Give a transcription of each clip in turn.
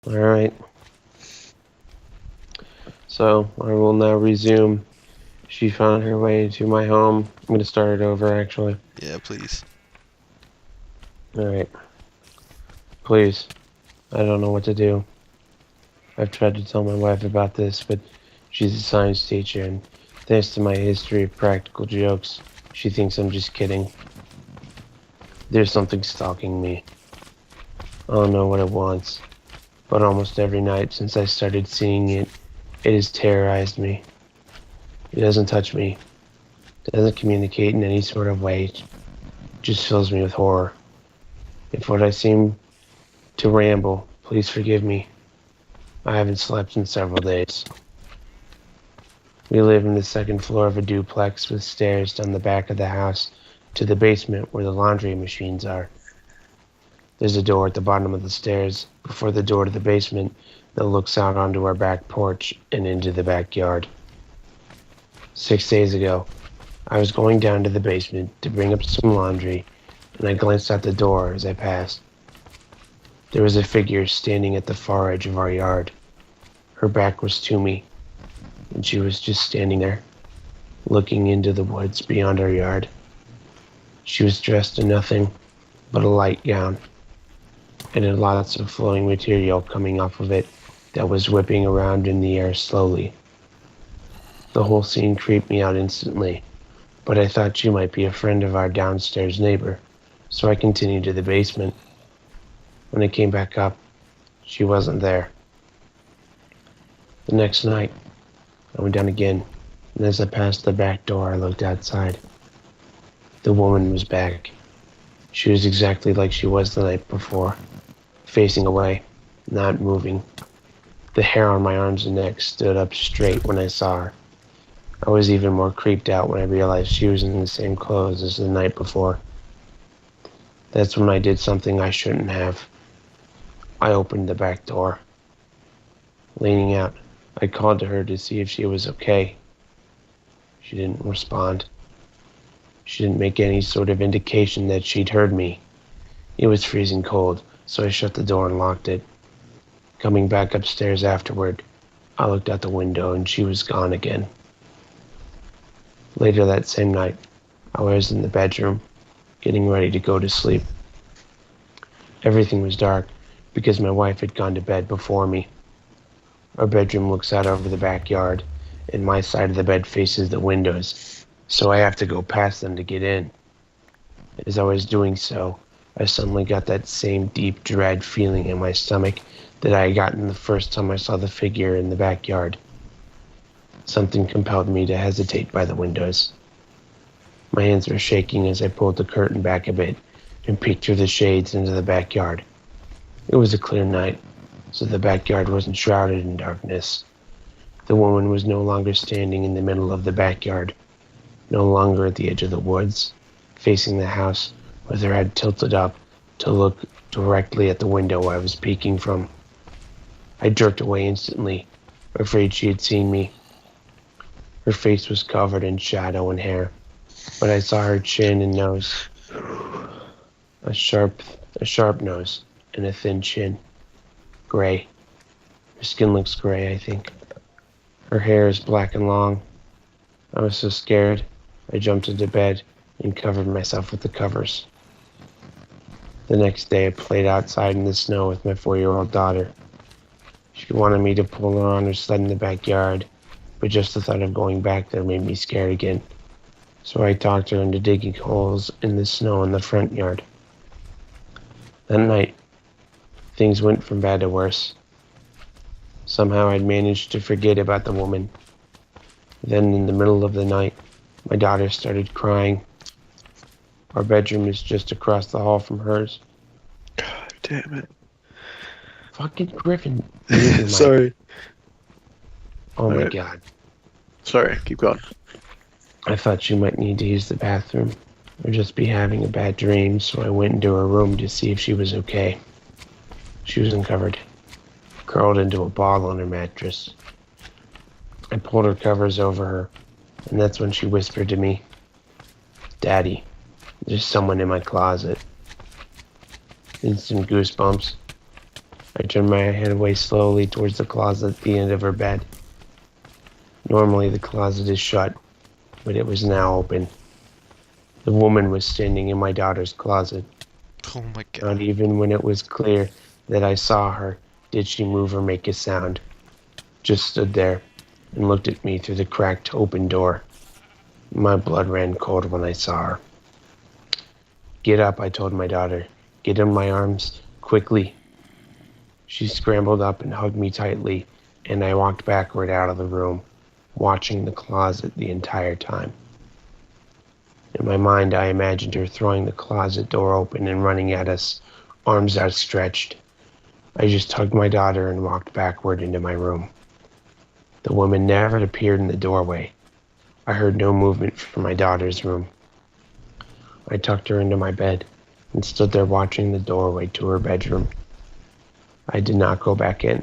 Alright. So, I will now resume. She found her way to my home. I'm going to start it over, actually. Yeah, please. Alright. Please. I don't know what to do. I've tried to tell my wife about this, but she's a science teacher, and thanks to my history of practical jokes, she thinks I'm just kidding. There's something stalking me. I don't know what it wants, but almost every night since I started seeing it, it has terrorized me. It doesn't touch me. It doesn't communicate in any sort of way. It just fills me with horror. If what I seem to ramble, please forgive me. I haven't slept in several days. We live in the second floor of a duplex with stairs down the back of the house to the basement where the laundry machines are. There's a door at the bottom of the stairs before the door to the basement that looks out onto our back porch and into the backyard. 6 days ago, I was going down to the basement to bring up some laundry, and I glanced out the door as I passed. There was a figure standing at the far edge of our yard. Her back was to me, and she was just standing there, looking into the woods beyond our yard. She was dressed in nothing but a light gown, and had lots of flowing material coming off of it that was whipping around in the air slowly. The whole scene creeped me out instantly, but I thought she might be a friend of our downstairs neighbor, so I continued to the basement. When I came back up, she wasn't there. The next night, I went down again, and as I passed the back door, I looked outside. The woman was back. She was exactly like she was the night before, facing away, not moving. The hair on my arms and neck stood up straight when I saw her. I was even more creeped out when I realized she was in the same clothes as the night before. That's when I did something I shouldn't have. I opened the back door. Leaning out, I called to her to see if she was okay. She didn't respond. She didn't make any sort of indication that she'd heard me. It was freezing cold, so I shut the door and locked it. Coming back upstairs afterward, I looked out the window and she was gone again. Later that same night, I was in the bedroom, getting ready to go to sleep. Everything was dark because my wife had gone to bed before me. Our bedroom looks out over the backyard, and my side of the bed faces the windows, so I have to go past them to get in. As I was doing so, I suddenly got that same deep dread feeling in my stomach that I had gotten the first time I saw the figure in the backyard. Something compelled me to hesitate by the windows. My hands were shaking as I pulled the curtain back a bit and peeked through the shades into the backyard. It was a clear night, so the backyard wasn't shrouded in darkness. The woman was no longer standing in the middle of the backyard, no longer at the edge of the woods, facing the house with her head tilted up to look directly at the window I was peeking from. I jerked away instantly, afraid she had seen me. Her face was covered in shadow and hair, but I saw her chin and nose. A sharp nose and a thin chin. Gray. Her skin looks gray, I think. Her hair is black and long. I was so scared, I jumped into bed and covered myself with the covers. The next day, I played outside in the snow with my 4-year-old daughter. She wanted me to pull her on her sled in the backyard, but just the thought of going back there made me scared again. So I talked her into digging holes in the snow in the front yard. That night, things went from bad to worse. Somehow I'd managed to forget about the woman. Then in the middle of the night, my daughter started crying. Our bedroom is just across the hall from hers. God damn it. Fucking Griffin. Sorry. Oh my Alright. God. Sorry, keep going. I thought she might need to use the bathroom or just be having a bad dream, so I went into her room to see if she was okay. She was uncovered, curled into a ball on her mattress. I pulled her covers over her, and that's when she whispered to me, "Daddy, there's someone in my closet." Instant goosebumps. I turned my head away slowly towards the closet at the end of her bed. Normally the closet is shut, but it was now open. The woman was standing in my daughter's closet. Oh my Not god. even when it was clear that I saw her did she move or make a sound. Just stood there and looked at me through the cracked open door. My blood ran cold when I saw her. "Get up," I told my daughter. "Get in my arms, quickly." She scrambled up and hugged me tightly, and I walked backward out of the room, watching the closet the entire time. In my mind, I imagined her throwing the closet door open and running at us, arms outstretched. I just hugged my daughter and walked backward into my room. The woman never appeared in the doorway. I heard no movement from my daughter's room. I tucked her into my bed and stood there watching the doorway to her bedroom. I did not go back in.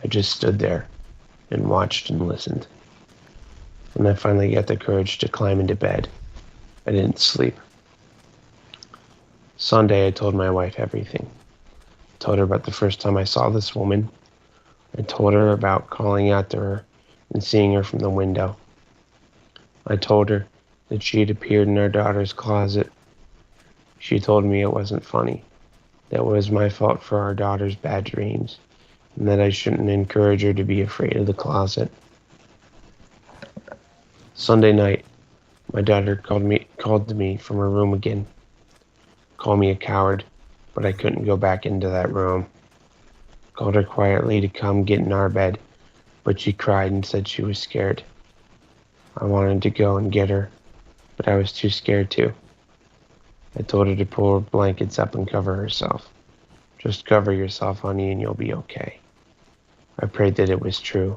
I just stood there and watched and listened. When I finally got the courage to climb into bed, I didn't sleep. Sunday, I told my wife everything. I told her about the first time I saw this woman. I told her about calling out to her and seeing her from the window. I told her that she had appeared in our daughter's closet. She told me it wasn't funny, that it was my fault for our daughter's bad dreams, and that I shouldn't encourage her to be afraid of the closet. Sunday night, my daughter called to me from her room again. Called me a coward, but I couldn't go back into that room. Called her quietly to come get in our bed, but she cried and said she was scared. I wanted to go and get her, but I was too scared to. I told her to pull her blankets up and cover herself. "Just cover yourself, honey, and you'll be okay." I prayed that it was true.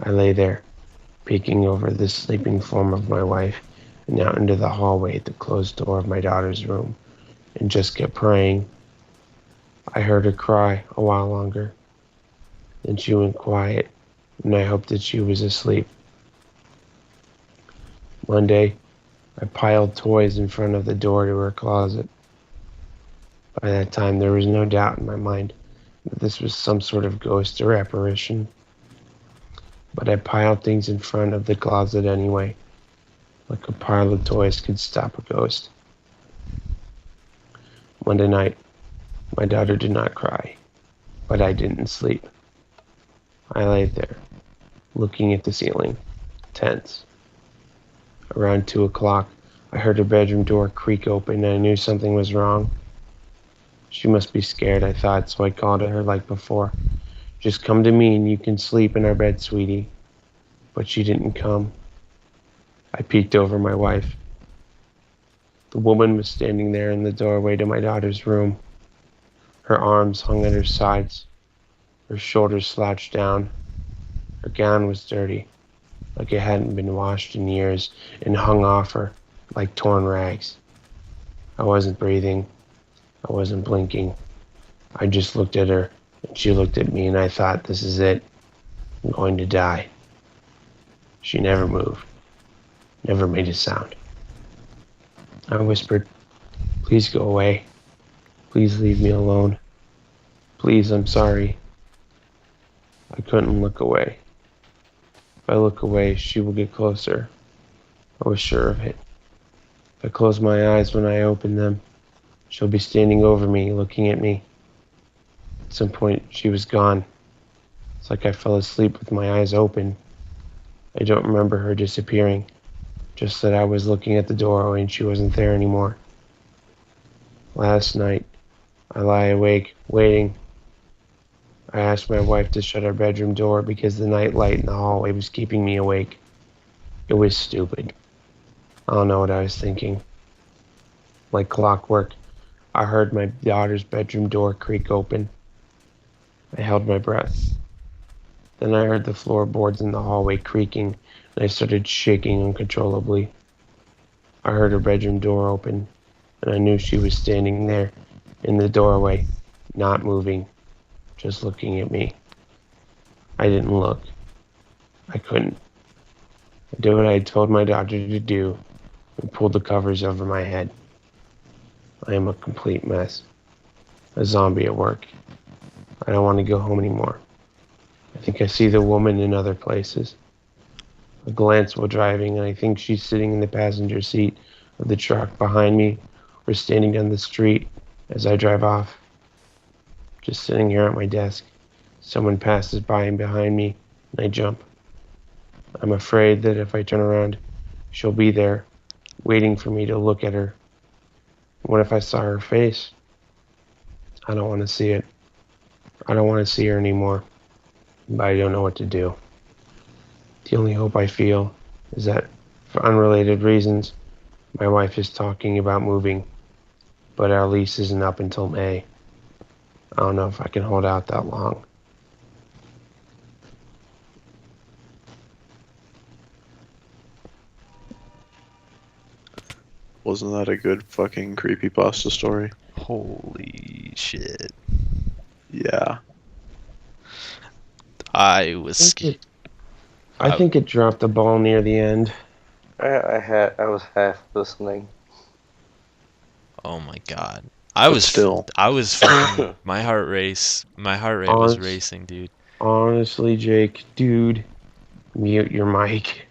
I lay there, peeking over the sleeping form of my wife and out into the hallway at the closed door of my daughter's room, and just kept praying. I heard her cry a while longer. Then she went quiet, and I hoped that she was asleep. Monday, I piled toys in front of the door to her closet. By that time, there was no doubt in my mind that this was some sort of ghost or apparition. But I piled things in front of the closet anyway, like a pile of toys could stop a ghost. Monday night, my daughter did not cry, but I didn't sleep. I lay there, looking at the ceiling, tense. Around 2 o'clock, I heard her bedroom door creak open and I knew something was wrong. She must be scared, I thought, so I called to her like before. "Just come to me and you can sleep in our bed, sweetie." But she didn't come. I peeked over my wife. The woman was standing there in the doorway to my daughter's room. Her arms hung at her sides, her shoulders slouched down. Her gown was dirty, like it hadn't been washed in years, and hung off her like torn rags. I wasn't breathing. I wasn't blinking. I just looked at her, and she looked at me, and I thought, this is it. I'm going to die. She never moved, never made a sound. I whispered, "Please go away. Please leave me alone. Please, I'm sorry." I couldn't look away. If I look away, she will get closer. I was sure of it. If I close my eyes when I open them, she'll be standing over me, looking at me. At some point, she was gone. It's like I fell asleep with my eyes open. I don't remember her disappearing, just that I was looking at the doorway and she wasn't there anymore. Last night, I lie awake, waiting. I asked my wife to shut our bedroom door because the night light in the hallway was keeping me awake. It was stupid. I don't know what I was thinking. Like clockwork, I heard my daughter's bedroom door creak open. I held my breath. Then I heard the floorboards in the hallway creaking, and I started shaking uncontrollably. I heard her bedroom door open, and I knew she was standing there in the doorway, not moving, just looking at me. I didn't look. I couldn't. I did what I had told my doctor to do and pulled the covers over my head. I am a complete mess. A zombie at work. I don't want to go home anymore. I think I see the woman in other places. A glance while driving, and I think she's sitting in the passenger seat of the truck behind me or standing down the street as I drive off. Just sitting here at my desk. Someone passes by and behind me, and I jump. I'm afraid that if I turn around, she'll be there, waiting for me to look at her. What if I saw her face? I don't want to see it. I don't want to see her anymore, but I don't know what to do. The only hope I feel is that, for unrelated reasons, my wife is talking about moving, but our lease isn't up until May. I don't know if I can hold out that long. Wasn't that a good fucking creepypasta story? Holy shit. Yeah. I was I think it dropped the ball near the end. I was half listening. Oh my god. But still. I was fucking my heart rate was racing, dude. Honestly, Jake, dude, mute your mic.